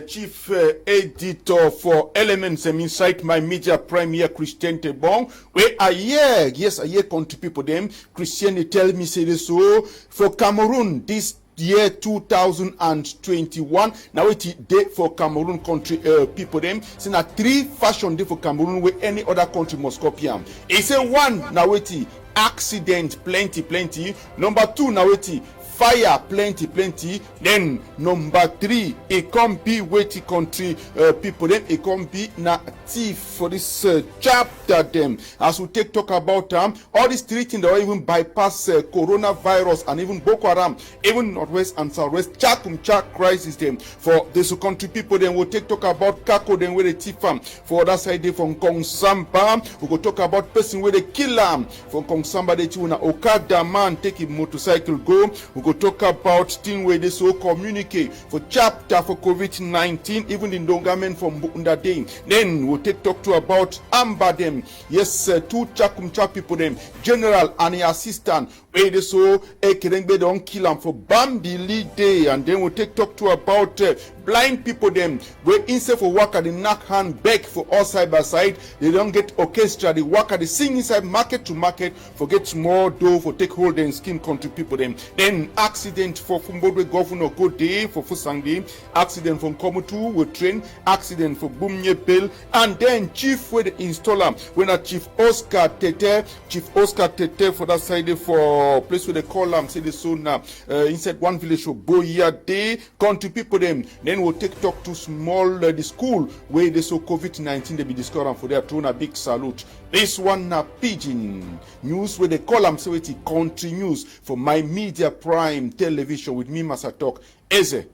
Chief editor for Elements and Inside My Media Premier Christian Tebong. Where I hear, yes, I hear country people them. Christian they tell me say this so for Cameroon this year 2021. Now it is day for Cameroon country people them. So now 3 fashion day for Cameroon where any other country must copy them. It's a 1 now it is accident plenty. Number 2 now it is fire plenty. Then number 3 it can't be waiting country people them it can't be na thief for this chapter them as we talk about all these 3 things that even bypass coronavirus and even Boko Haram, even Northwest and Southwest Chakumcha crisis them for this country people. Then we'll talk about Kako then where the thief for other side from Kong Samba. We go talk about person where they kill from Kong Samba they tuna Okada man take a motorcycle go. We go talk about thing where they so communicate for chapter for COVID-19 even the Ndongamen from Bukunda Day. Then we'll talk to about Amba them. Yes, 2 Chakumcha people them general and the assistant where they so Kerengbe don't kill them for Bambili Day. And then we'll talk to about blind people them where instead for work at the knock hand back for all side by side they don't get orchestra, they work at the sing inside market to market for get small dough for take hold and skin country people them. Then accident for Fumbodwe governor go day for Fusangdi, accident from Komutu with train, accident for Bumye Bill, and then chief with the installer when a Chief Oscar Tete for that side for place where they call them say the soon inside one village of Boya Day country people them. Then we'll talk to small the school where they saw COVID-19 they be discovered for their throwing a big salute. This one na Pidgin news where they call them so it country news for My Media Prime Television with me Masa Talk. Eze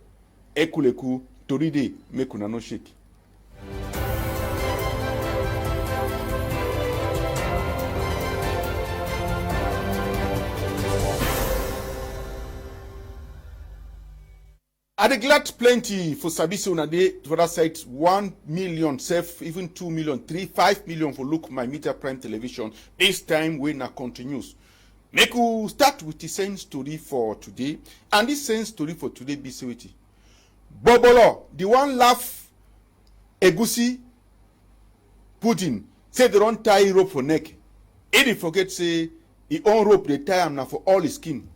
Ekuleku Toride Mekuna no shake. I glad plenty for Sabisi on a day for that side 1 million, safe even 2 million, 5 million for look My Media Prime Television. This time we na continues. Make we start with the same story for today, and this same story for today be sweetie. Bobolo, the one laugh egusi pudding say they don't tie rope for neck. If he forget say he own rope they tie him now for all his skin.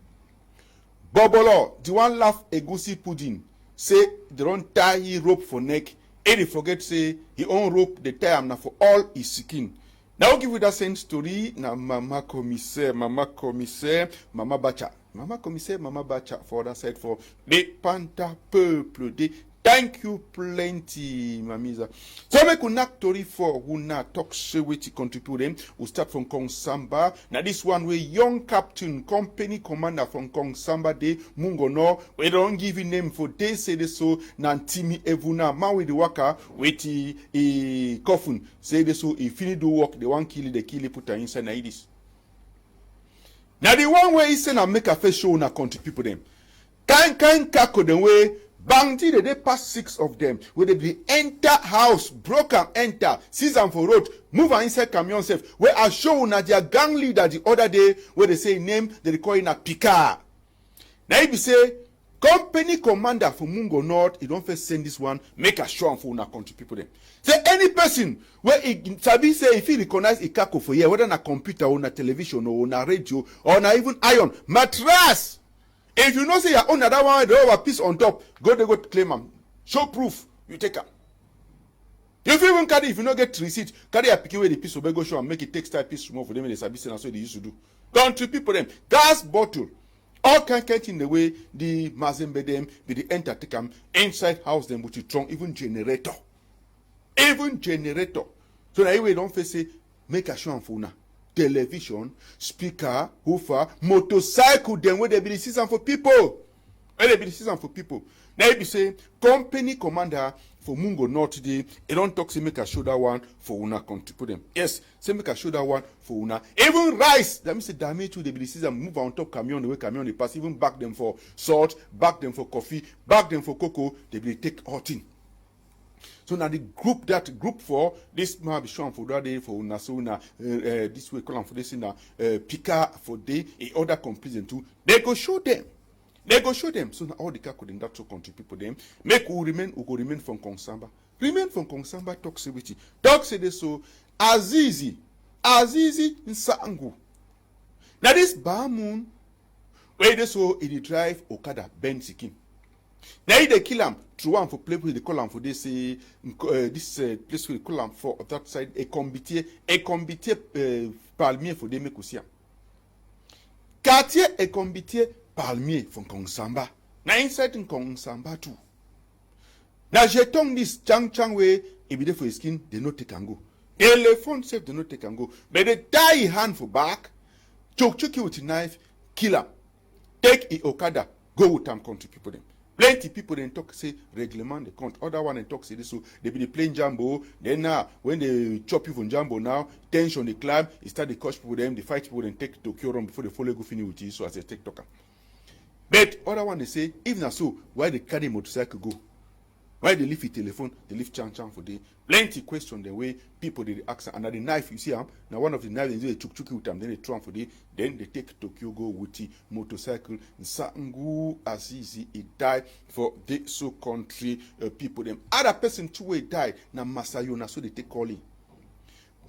Bobolo, the one laugh egusi pudding, say they don't tie rope for neck. And he forget say he own rope they tie him now for all his skin. Now I'll give you that same story. Now Mama Commissaire, Mama Bacha. Mama Commissaire, Mama Bacha for that side for the Panta Peuple. Thank you plenty, Mamiza. So make un story for who na talk say with contribute them. We start from Kong Samba. Now this one way young captain, company commander from Kong Samba de Mungono. We don't give him name for they say this so Nantimi Evuna man with the worker with a coffin. Say this so if you do work, the one kill put her inside na this. Now the one way he say na make a face show na country people them. Kind kako the way. Bangti they pass 6 of them where they be enter house, broke and enter, seize them for road, move and inside camion safe. Where I show na their gang leader the other day where they say name they call in a Picard. Now if you say company commander for Mungo North, you don't first send this one, make a show for una country people them. Say any person where it sabi say if he recognize a kako for here, whether na computer or na television or na radio or na even iron, mattress. If you know say you own another one, they have a piece on top, go claim them. Show proof, you take them. If you even carry, if you not get receipt, carry a picking away the piece of go show and make it textile piece small for them in the service and that's what they used to do. Country people them, gas bottle, all can in the way the mazembe them, be the enter take them inside house them with the trunk, even generator. So that way don't face say make a show and phone. Television, speaker, hoofer, motorcycle, then where they be the season for people. Now you say company commander for Mungo North today, it don't talk say make a show that one for una country put them. Yes, say make a show that one for una. Even rice, that means the damage to the be the season move on top camion the way camion they pass, even back them for salt, back them for coffee, back them for cocoa, they will take all thing. So now the group for this might be shown for that day for Nasuna this way column for this in Pika for day a other completion too. They go show them They go show them. So now all the Kako in that country people them make we go remain from Konsamba. Remain from Konsamba talk say with talk say this so Azizi Nsangu. Now this Bahamun where they so he drive Okada Ben Sikin. Now they kill him through one for play with the column for this this place with the column for that side a comité palmier for des mekousia. Quartier et comité palmier from Konsamba. Na inside in Konsamba too. Na jeton this chang way e be there for his skin they no take and go. Telephone safe they no take and go. But they tie hand for back, choke with a knife, kill him. Take a Okada, go with them country people them. Plenty people then talk say reglement they count. Other one and talk say this so they be playing Jambo. Then now when they chop you from Jambo now, tension they climb, it start the catch people them, they fight people then take Tokyo run before they follow go finish with you so as a TikToker. But other one they say, if not so, why they carry motorcycle go? Why they leave a telephone, they leave chan for day. Plenty question the way people they ask and the knife you see now one of the knives they chuk with them, then they try for day, then they take Tokyo go with the motorcycle. Nsangu Azizi he died for the so country people them. Other person two way died na Masayo na so they take calling.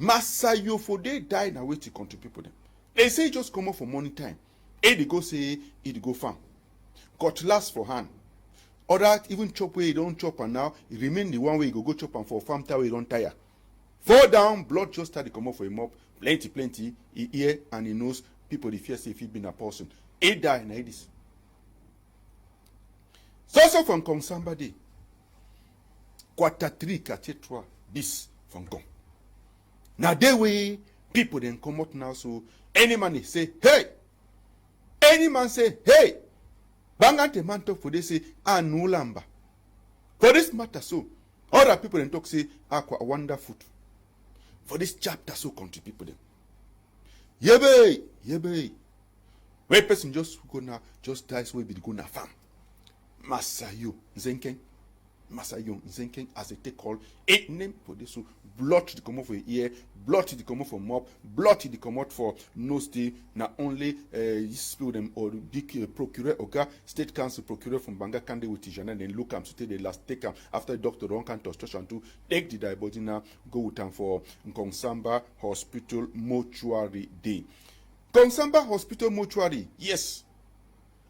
Masayo for they die na way to country people them. They say just come up for money time. They go say it go farm. Cutlass for hand. Other even chop where you don't chop and now it remain the one way you go chop and for farm tower you don't tire. Fall down, blood just start to come up for him up. Plenty, he hear and he knows people the fear say if he been a person. He die na this. So from Konsamba day. Quarter 3, quarter 3 bis from Kong. Now they way people then come out now so any man say hey. Any man say hey. Bangante man talk for they say no lamba. For this matter so other people then talk say aqua wonderful. For this chapter so country people them. Yebe. When person just gonna just dies way be gonna farm. Masayo Nzenken as they take all 8 name for this so blood to come out for ear, blood to come out for mouth, blood to come out for nose day. Not only this them or big procureur Oga state council procureur from Banga Kande with Tijana then look am so the last take am after doctor don't can touch and to take the die body now go with them for Konsamba Hospital Mortuary Day. Konsamba Hospital Mortuary, yes.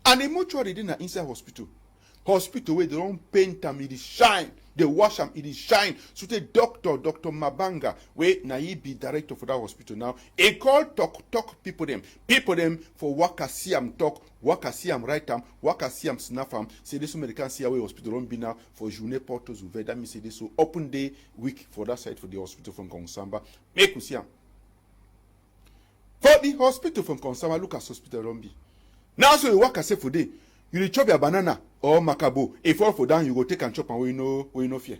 And the mortuary dey na inside hospital. Hospital where they don't paint them, it is shine. They wash them, it is shine. So the Dr. Mabanga, where na he be director for that hospital now, he call talk people them for waka see am talk, waka see am write am, waka see am snuff am. Say this American see away hospital don't be now for journée portes ouvertes. That means say this so open day week for that side for the hospital from Konsamba. Make we see am. For the hospital from Konsamba, look at hospital don't be. Now so you waka say for day. You dey chop your banana or macabo. If fall for down, you go take and chop and we no fear.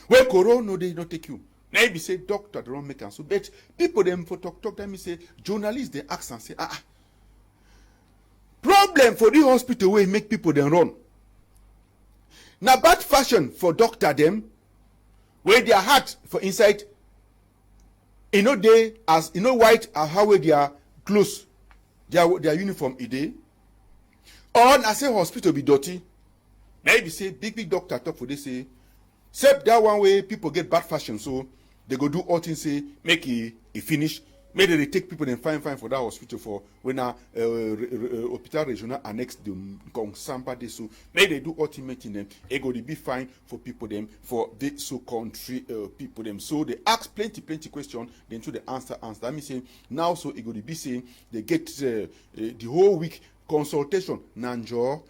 Well, corona they not take you. Now be say doctor they don't make am so. But people them for talk them me say journalists they ask and say problem for the hospital where make people then run. Now bad fashion for doctor them where their heart for inside. They as white as how they are close. Their uniform day. Or I say hospital be dirty. Maybe say big doctor talk for they say, except that one way people get bad fashion, so they go do all things say make it finish. Maybe they take people and fine for that hospital for when hospital regional annex the Konsamba day so maybe they do ultimate in them. It go to be fine for people them for the so country people them. So they ask plenty question then to the answer. That means say now so it go to be saying they get the whole week. Consultation nanjo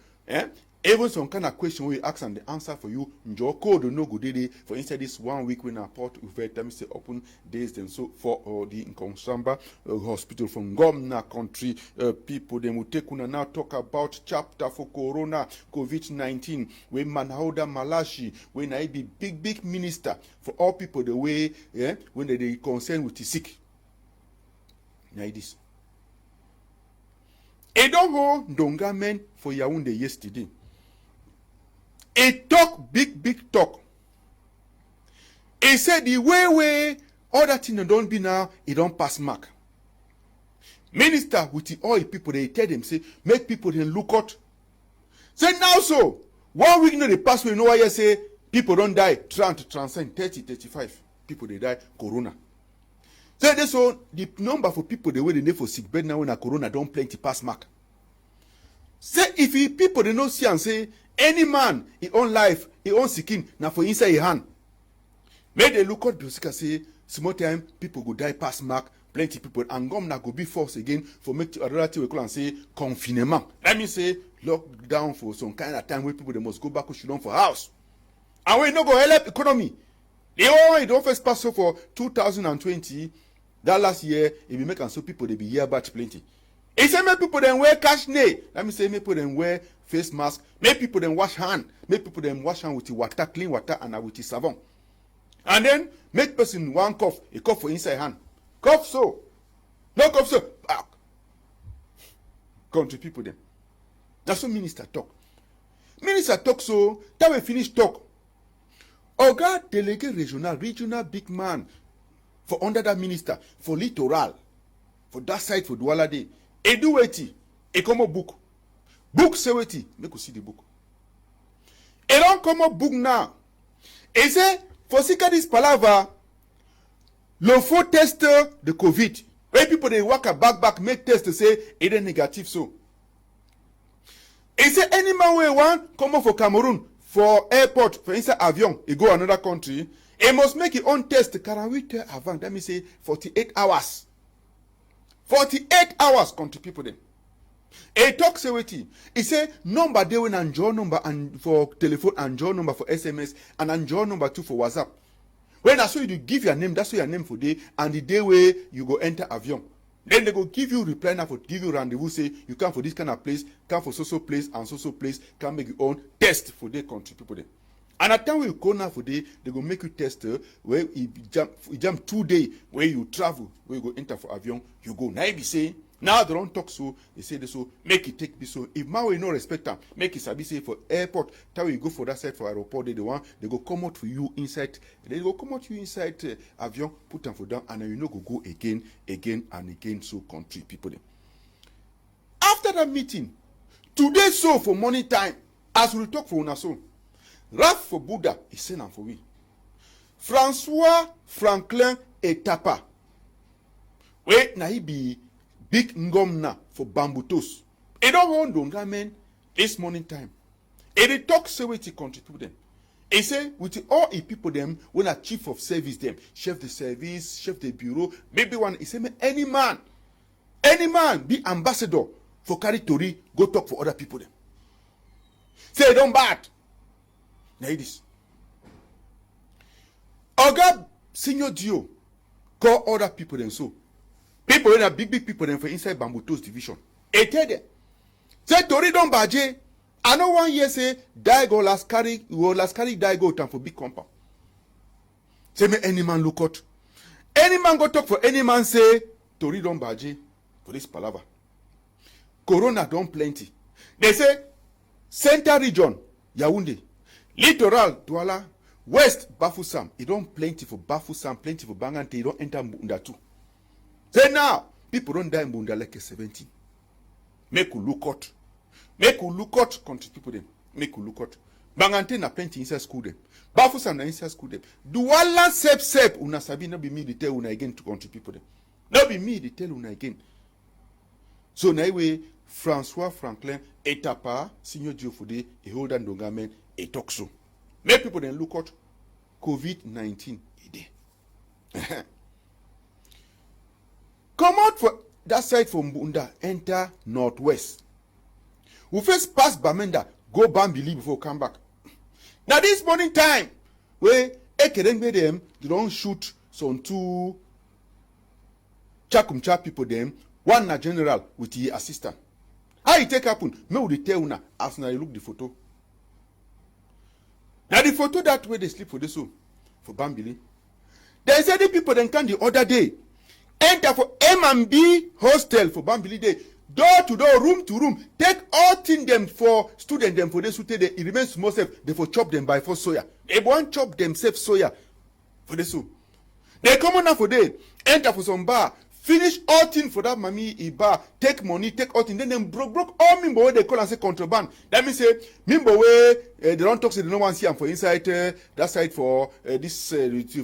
even some kind of question we ask and the answer for you njo code no go dey for inside this 1 week when our port we time say open days then so for the Konsamba hospital from Gomna country people them will take una now talk about chapter for corona COVID-19 when Manhauda Malashi when I be big minister for all people the way when they concerned with the sick now this. E don't hold Ndonga men for Yaoundé yesterday. He talk big talk. He said the way all that thing don't be now, it don't pass mark. Minister with the oil people, they tell them, say, make people then look out. Say now so, 1 week no they pass, we know why you say people don't die, trying to transcend 30, 35 people they die, corona. Say this so the number for people they wait for sick bed now when a corona don't plenty pass mark. Say if people they don't see and say any man he own life, he own sicking, now for inside his hand. Make they look out because say small time people go die pass mark, plenty people and gum now go be forced again for make a relative we call and say confinement. Let me say lockdown for some kind of time where people they must go back to Shillong for house. And we no go help economy. It don't first pass so for 2020. That last year, if you make and so people they be here batch plenty. It say make people then wear cash nay. Let me say make people then wear face mask. Make people then wash hand. Make people then wash hand with the water, clean water, and with the savon. And then make person one cough, a cough for inside hand. Cough so. No cough so. Back. Country people then. That's what minister talk. Minister talk so, that we finish talk. Oga delegate regional big man for under that minister, for littoral, for that side for Douala Day. E do weti, e come up book. Book say weti, make you see the book. E don't come up book now. E say, for sika this palava, lo faut test the COVID. When people they work a back, make test to say, it is negative so. E say, any man wey want, come up for Cameroon, for airport, for inside avion, he go another country, he must make his own test. 48 avant, that means say 48 hours. 48 hours country people then. He talk say wetin. He say number they will enjoy number and for telephone enjoy number for SMS and enjoy number 2 for WhatsApp. When I saw you give your name, that's your name for day and the day where you go enter avion. Then they go give you reply now for give you rendezvous say you come for this kind of place, come for so place and so place, can make your own test for their country people then. And at time when you go now for day, they go make you test where you jump 2 days where you travel, where you go enter for avion, you go. Now you be saying, now they don't talk so, they say this so, make it take this so. If man will no respect them, make it sabi say for airport, time you go for that side for airport, they go come out for you inside, they go come out you inside avion, put them for down, and then you know go again and again, so country people them. After that meeting, today so for morning time, as we talk for una so, Raf for Buddha is saying for we. François Franklin Etapa. Wait, na he be big ngomna for Bambutos. He don't want Donga men this morning time. He talk say with the country to them. He say with all the people them when a chief of service them, chef de service, chef de bureau, maybe one. He say any man be ambassador for carry Tori go talk for other people them. Say don't bad. Now this. Oga Senior Dio call other people then so. People in a big people then for inside Bambutos division. He tell them. Say Tori don't baje. I know 1 year say Daigo last carry Daigo time for big compound. Say me any man look out. Any man go talk for any man say Tori don't baje for this palava. Corona don't plenty. They say center region Yaoundé. Littoral, Douala, West, Bafoussam. It don't plenty for Bafoussam, plenty for Bangante. It don't enter Mbunda too. Say now, people don't die in Mbunda like a 17. Make you look out. Make you look out, country people them. Make you look out. Bangante na plenty inside school them. Bafoussam na inside school them. Douala sep. Una sabi no be me the tell una again to country people them. No be me the tell una again. So na way, François Franklin Etapa, Senior Diofode, a holder Ndongamen, a talk so. Make people then look out COVID-19 a day. Come out for that side from Bunda, enter northwest. We first pass Bamenda, go Bambili before come back. Now this morning time, where Ekerengbe them, they don't shoot some 2 Chakumcha people them, one na general with the assistant. How it take happen? Me will tell una as na look the photo. Now the photo that way they sleep for this for Bambili. They said the people then come the other day. Enter for M&B hostel for Bambili Day. Door to door, room to room. Take all thing them for student them for this it remains small safe. They for chop them by for soya. They won't chop themselves soya for this. They come on now for day. Enter for some bar. Finish all thing for that Mami Iba, take money, take all thing, then them broke all Mimbo where they call and say contraband. That means say Mimbo where they don't talk, say they don't want to see them for inside that side for this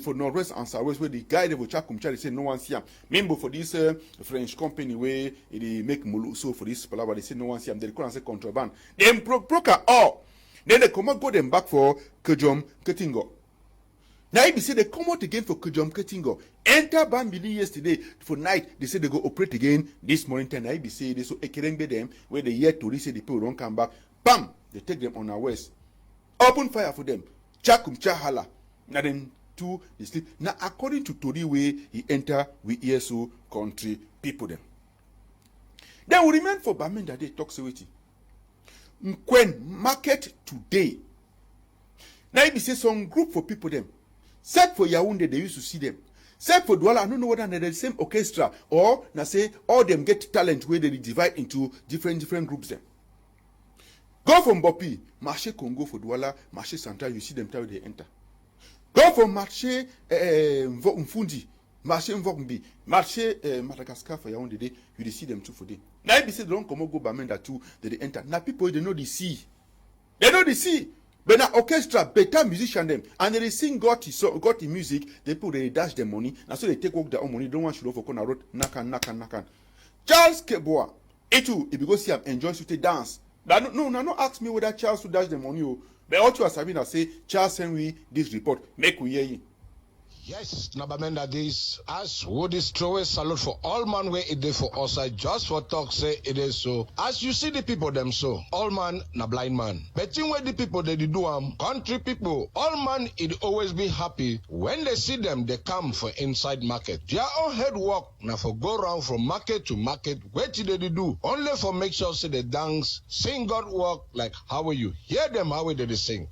for Northwest and Southwest where the guy they will check they say no one see them. Mimbo for this French company where they make mulu so for this palaver they say no one see them. They call and say contraband. Them broke all. Then they come out go them back for Kejom Ketingo. Now if they say they come out again for Kejom Ketingo, enter Bambili yesterday for night. They say they go operate again this morning. Now if they say they so ekerengbe them where they yet to say the people don't come back. Bam! They take them on our west. Open fire for them. Chakum chahala. Now then two they sleep. Now according to Tori way he enter we ESO country people them. Then we remain for Bamenda they talk sewiti. When market today. Now if they say some group for people them. Set for Yaoundé, they used to see them. Set for Douala, I don't know whether they're the same orchestra or now say all them get talent where they divide into different groups them. Go from Bopi, Marché Congo for Douala, Marché Central, you see them tell they enter. Go from Marché Mfundi, Marché Mvokmbi, Marché Madagascar for Yaoundé, you see them too for day. Now if they say they don't come go Bamenda too, they enter. Now people they know the sea. They know the sea. But now orchestra, better musician them, and they sing got the music, they put they dash their money, and so they take work their own money, don't want to for corner road, nakan. Charles Keboa, etu, if you go see him enjoy to dance. No, ask me whether Charles to dash the money, but all you are saying that say, Charles send we this report, make we hear you. Yes, Nabamenda this as would is throw a salute for all man where it is for us. I just for talk say it is so. As you see the people them so, all man na blind man. But in where the people they do country people, all man it always be happy when they see them they come for inside market. Their own head work now for go round from market to market. What did they do? Only for make sure say they dance, sing God work like how will you hear them how will they sing?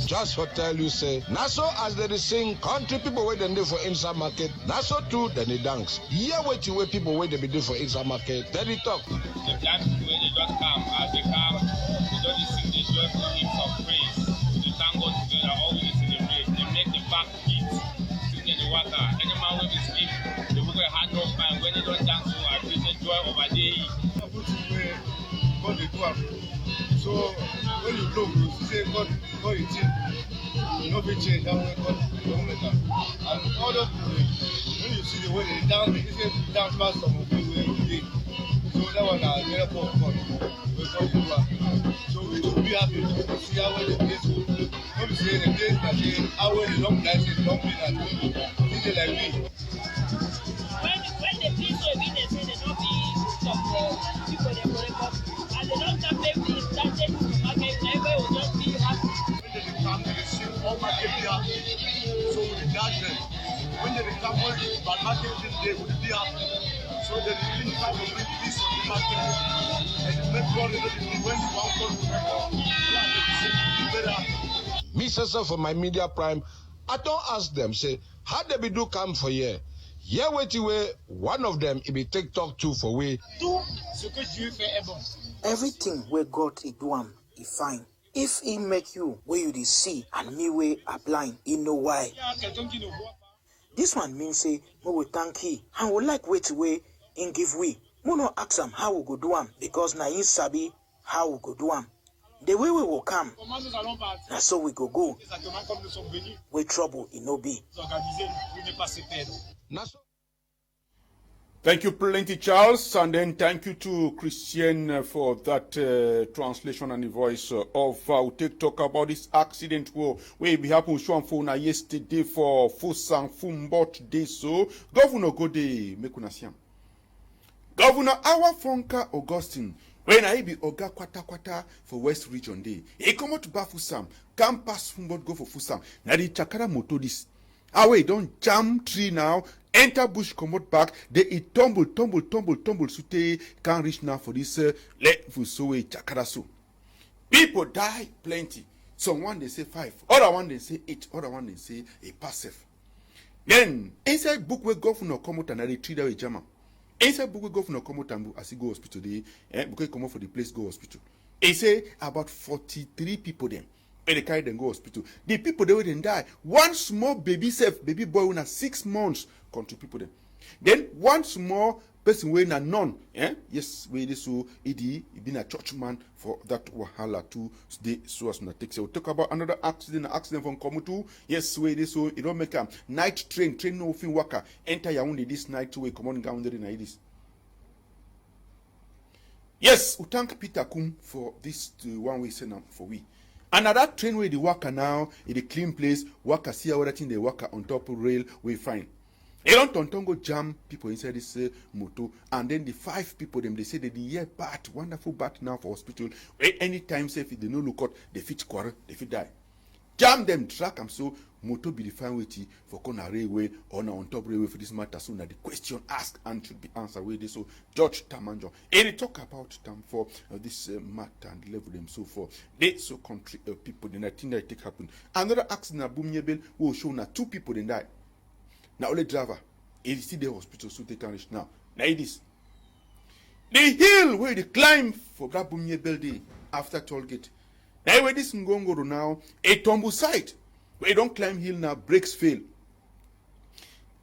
Just for tell you say, Naso as they sing, country people wait and do for inside market, Naso too, then they dance. Here wait you wait people wait they be do for inside market, then they talk. The black people when they don't come, as they come, they don't sing the joyful hymns of praise. They thank God together, always celebrate. They make the back beat, sing in the water. Any man will be sleep, they will go hand off man. When they don't dance, so I feel the joy of a day. So when you look, you say God you think you know be change that way God don't make up. And all those when you see the way they dance, they say dance fast some of the way you did. So that one a miracle of God. Because you are. So we should be happy to see how well the place will. When we say the place that say how well the long dance is long that it's like me. When the people be they say they don't be some people they go and they don't come maybe started to market never will just be happy. When they come they see all market here. So we dash them. When they come but market they will be happy. So they really try to bring peace on the market. And make God when you want God to make better. Me say for my media prime, I don't ask them, say, how they be do come for here? Yeah, wait away, one of them, it be take talk to for way. Everything where God is doing, is fine. If he make you where you see and me where are blind, he know why. This one means say, we will thank he and we like wait away and give we. We no ask him how we go do him because na he sabi how we go do him. The way we will come, that's so we go. We trouble in no be. Thank you plenty, Charles, and then thank you to Christian for that translation and the voice of we'll talk about this accident where we happen to show phone yesterday for Fusang Fumbot Day. So Governor Gode Mekunasiam. Governor Awa Fonka Augustine. When I be Oga Kwata for West Region Day, he come out to Bafusam, come pass Fumbot go for Fusam. Now the Chakara moto this. Away don't jam tree now, enter bush, come out back. They it tumble. So they can't reach now for this let Fusowe Chakarasu. People die plenty. Some one they say 5, other one they say 8, other one they say a passive. Then inside book where governor come out and they treat away German. Inside book where governor come out and as he go hospital, they because he come out for the place go hospital. He say about 43 people then. And they carry them go hospital. The people they wouldn't die. One small baby boy when 6 months country people them. Then one small person when a nun, yes, we this so he been a churchman for that wahala too. They so as not take. So we'll talk about another accident from Komutu. Yes, we this so it don't make a night train no fin worker enter Yaoundé this night way come on down there in this. Yes, we thank Peter Kum for this one way send for we. Another train where the worker now in the clean place, worker see how that thing they worker on top of rail we find. They don't go jam people inside this motor, and then the 5 people them they say that the year bat, wonderful bat now for hospital. Anytime safe if they no look out, they fit quarrel, they fit die. Jam them track them so motor be the fine way for corner railway or on top railway for this matter. So now the question asked and should be answered with this. So George Tamanjo, and they talk about them for this matter and level them so for they so country people. Then I think that take happen. Another accident boom Boomyebel will show now 2 people then die. Now only driver, he is still the hospital, so they can reach now. Now it is. The hill where they climb for that Boomyebel day after toll gate. Now where this Ngongo now, a tumble site. Where you don't climb hill now, brakes fail.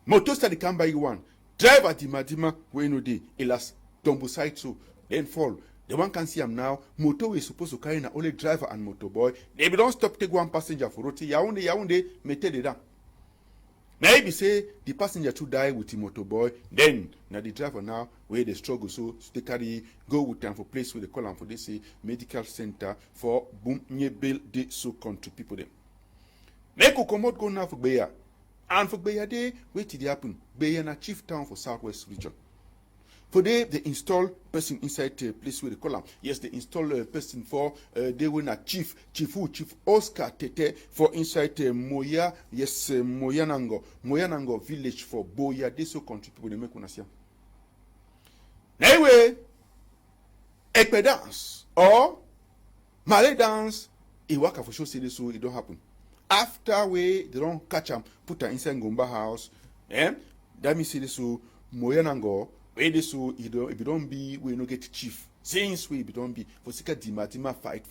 Motor start come by one. Driver Dima, where you know day, he last tumble site so, then fall. The one can see him now. Motor is supposed to carry na only driver and motor boy. They don't stop take one passenger for route. Yaoundé, mete de down. Maybe say the passenger to die with the motor boy, then now the driver now where they struggle so they carry go with them for place where they call them for this medical center for Boomyebel de so country people them. Make you come out go now for Beya. And for Beya day, wait till it happen. Beya na chief town for Southwest region. For they install person inside the place where they call them. Yes, they install a person for they were chief Oscar Tete for inside Moya, yes, Moyanango village for Boya. They so country people they make una see. Anyway, Ekpe dance or Malay dance, it work for sure say this so it don't happen. After they don't catch them, put her inside Ngomba house, that means say this so Moyanango. Where this so if you don't be we no get chief. Since we don't be for sika Dima fight.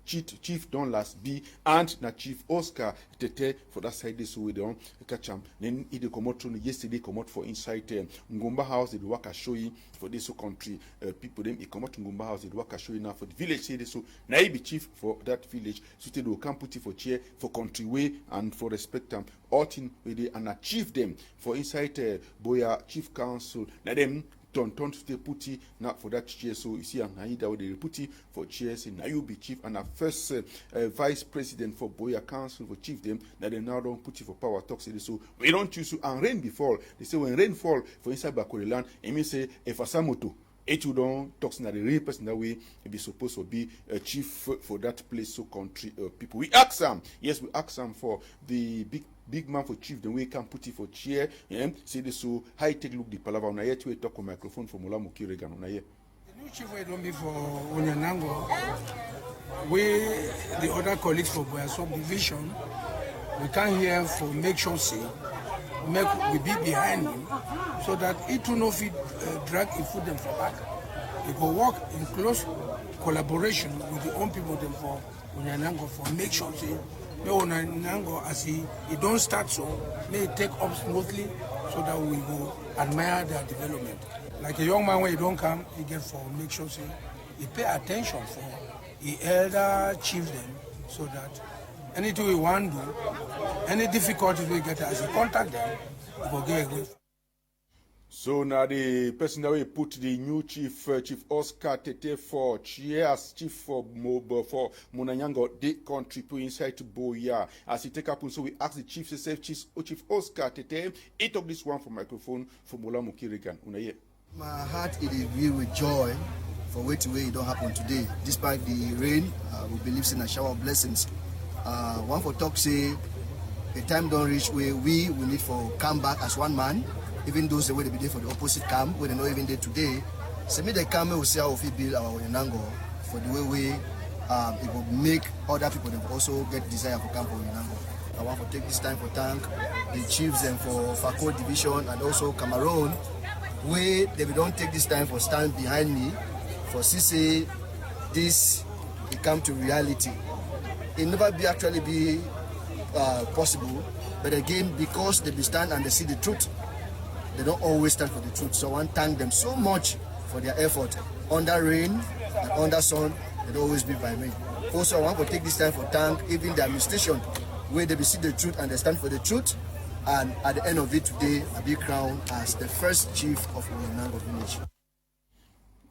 Chief don't last be and na Chief Oscar Tete for that side this so we don't catch him. Then he come out yesterday come out for inside Ngomba house they work a show for this so country people them he come out to Ngomba house they work a show now for the village say this so na he be chief for that village so they will come put it for chair for country way and for respect them all thing where they and achieve them for inside Boya Chief Council na them turn to put it now for that chair. So you see, and that way they put it for chairs. Now you be chief and a first vice president for Boya Council for chief them. That they now don't put it for power talk. So we don't choose to and rain before. They say when rain fall for inside Bakore land, and me say if a samoto. It you don't talk to the real person that way. It be supposed to be a chief for that place. So country people. We ask them. Yes, we ask them for the big man for chief, then we can put it for chair. Say this so high take look the palava on here to talk on microphone for Mola Mukiregan on here. The new chief we don't be for Onyanango. We the other colleagues for Boya subdivision, we come here for make sure say we be behind him so that it will not fit drag and put them for back. We go work in close collaboration with the own people them for Onyanango for make sure say Onyanango as he don't start so may take up smoothly so that we go admire their development. Like a young man when he don't come, he get for make sure say he pay attention for the elder chief them so that anything we want to do, any difficulties we get as a contact them, we will get away. So now the person that we put the new chief, Chief Oscar Tete for chair as chief for Monanyango, they contribute inside to Boya. As he take up, so we ask the chief himself, Chief Oscar Tete, he took this one for microphone for Mola Mukirigan. My heart is filled with joy for way it don't happen today. Despite the rain, we believe in a shower of blessings. One for talk say the time don't reach where we need for come back as one man, even those the way they be there for the opposite camp, where they not even there today. So me they come we see how we build our Onyango for the way we it will make other people them also get desire for camp for Onyango. I want to take this time for thank the chiefs and for Fako Division and also Cameroon, where they don't take this time for stand behind me for CC this it come to reality. It never be actually be possible, but again because they be stand and they see the truth, they don't always stand for the truth. So I want to thank them so much for their effort under rain and under sun. They don't always be by me. Also, I want to take this time for thank even the administration where they see the truth and they stand for the truth. And at the end of it today, I be crowned as the first chief of Onyango village.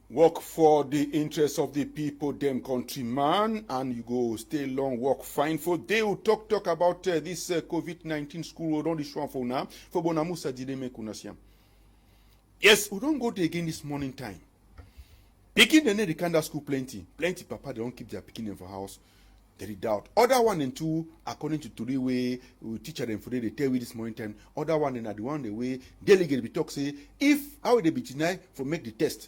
Work for the interests of the people, them countryman, and you go stay long, work fine. For they will talk about this COVID-19 school. We don't this one for now. For Bonamusa did make unasiam. Yes, we don't go there again this morning time. Picking the need the school plenty papa they don't keep their picking them for house. There is doubt. Other one and two, according to today way we teacher them for they tell we this morning time. Other one and the one the way delegate be talk say if how they be tonight for make the test.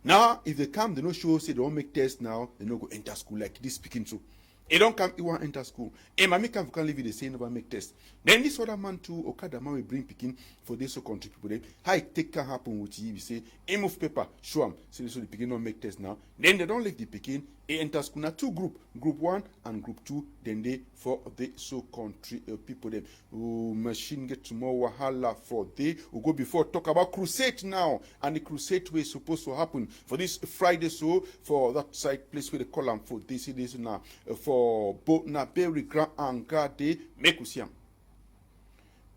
Now if they come they no show say they don't make test now they no go enter school like this speaking true. They don't come, he want enter school. And mommy can leave it, they say never make test. Then this other man too, Okada man will bring picking for this so country people. Then how it take can happen with you, we say, aim of paper, show them. So the picking don't make test now. Then they don't leave the picking, they enter school. Now two group 1 and group 2, then they for the so country people then. Machine get tomorrow wahala for they will go before talk about crusade now. And the crusade way supposed to happen for this Friday, so for that side place where they call them for this now for Bonaberi Grand Hangar Day, make us yam.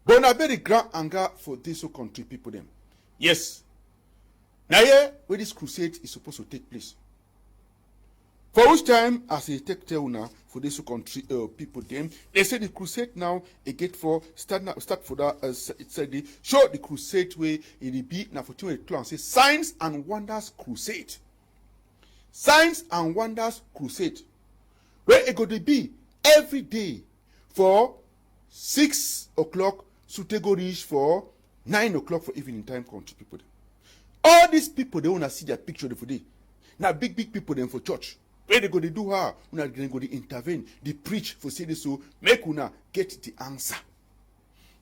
Bonaberi Grand Hangar for this country people them. Yes. Now here, where this crusade is supposed to take place. For which time, as they take tell now for this country people them, they say the crusade now a get for start for that Saturday. Show the crusade way it be now for 2 o'clock. Say Signs and Wonders Crusade. Signs and Wonders Crusade. Where it going to be every day for 6 o'clock, so they go reach for 9 o'clock for evening time country people. All these people, they want to see their picture for day. Now big people them for church. Where they go to do her, una they go to intervene, they preach for say this so make una get the answer.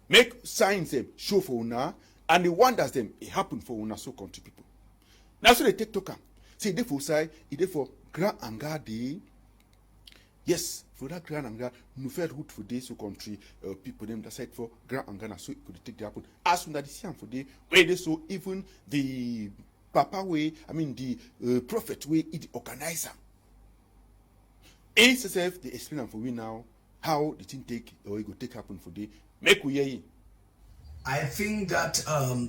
Make signs them show for una and the wonders them it happen for una so country people. Now so they take token. Say they for say it for Grand Hangar Day. Yes, for that Grand Hangar, no fair route for this country people them that said for Grand Hangar so it could take the happen. As soon as they see for day, where they so even the Papa way, I mean the prophet way, it organizer. ASSF they explain for we now how the thing take or it go take happen for day. Make we hear. I think that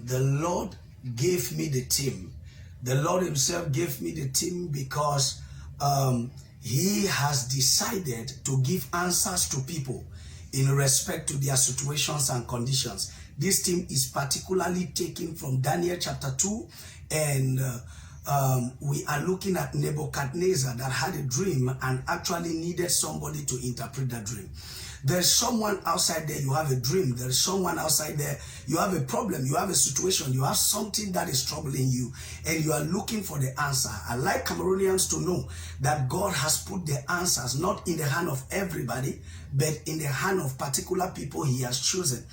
the Lord gave me the team. The Lord Himself gave me the team because He has decided to give answers to people in respect to their situations and conditions. This team is particularly taken from Daniel chapter 2, and we are looking at Nebuchadnezzar that had a dream and actually needed somebody to interpret that dream. There's someone outside there, you have a dream. There's someone outside there, you have a problem, you have a situation, you have something that is troubling you, and you are looking for the answer. I like Cameroonians to know that God has put the answers not in the hand of everybody, but in the hand of particular people He has chosen.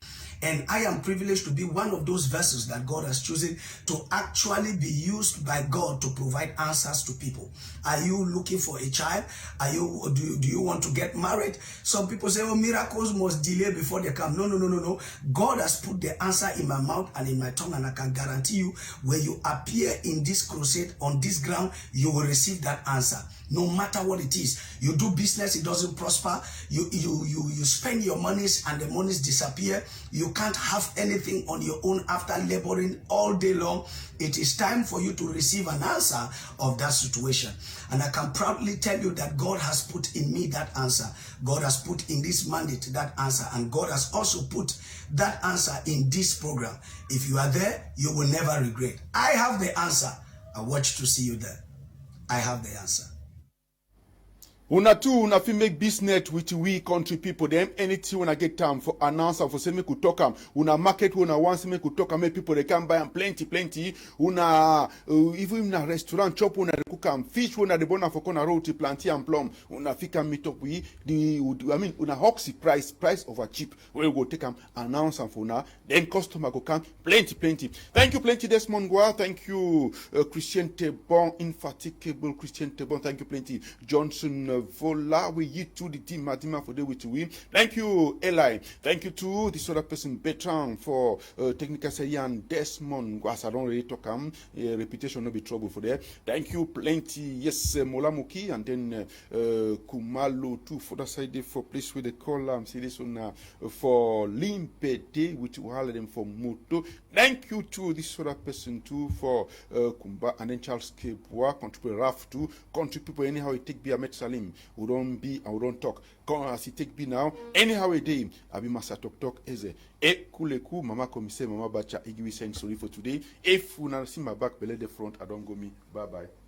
And I am privileged to be one of those vessels that God has chosen to actually be used by God to provide answers to people. Are you looking for a child? Do you want to get married? Some people say, oh, miracles must delay before they come. No. God has put the answer in my mouth and in my tongue, and I can guarantee you, when you appear in this crusade, on this ground, you will receive that answer. No matter what it is, you do business, it doesn't prosper. You spend your monies and the monies disappear. You can't have anything on your own after laboring all day long. It is time for you to receive an answer of that situation. And I can proudly tell you that God has put in me that answer. God has put in this mandate that answer. And God has also put that answer in this program. If you are there, you will never regret. I have the answer. I watch to see you there. I have the answer. Una too, una fi make business with we country people. Them anything when I get time for announcer for say me could talk am. Una market when I want me could talk am. Make people they can buy am plenty. Una even in a restaurant chop una they cook am fish when they bona for corner roti plantain and plum. Una fi can meet up with una hoxy price over cheap. We go take am announce am for una. Then customer go come plenty. Thank you plenty Desmond Gwa. Thank you Christian Tebon, infatigable Christian Tebon. Thank you plenty Johnson. Vola, we you to the team Madima for the way to win. Thank you, Eli. Thank you to this other person, Bertrand, for technical Sayan Desmond. As I don't really talk reputation no be trouble for there. Thank you, plenty. Yes, Molamuki, and then Kumalo too for the side for place with the call. See this one for Limpete, which will have them for Moto. Thank you to this other person too for Kumba and then Charles Kebwa, country Raf too, country people anyhow it take be a Met Salim. We don't be and we don't talk. Come as he take be now. Anyhow a day, I be massa talk eze. E kuleku mama komise mama bacha igiwi send sorry for today. If we not see my back belly the front, I don't go me. Bye bye.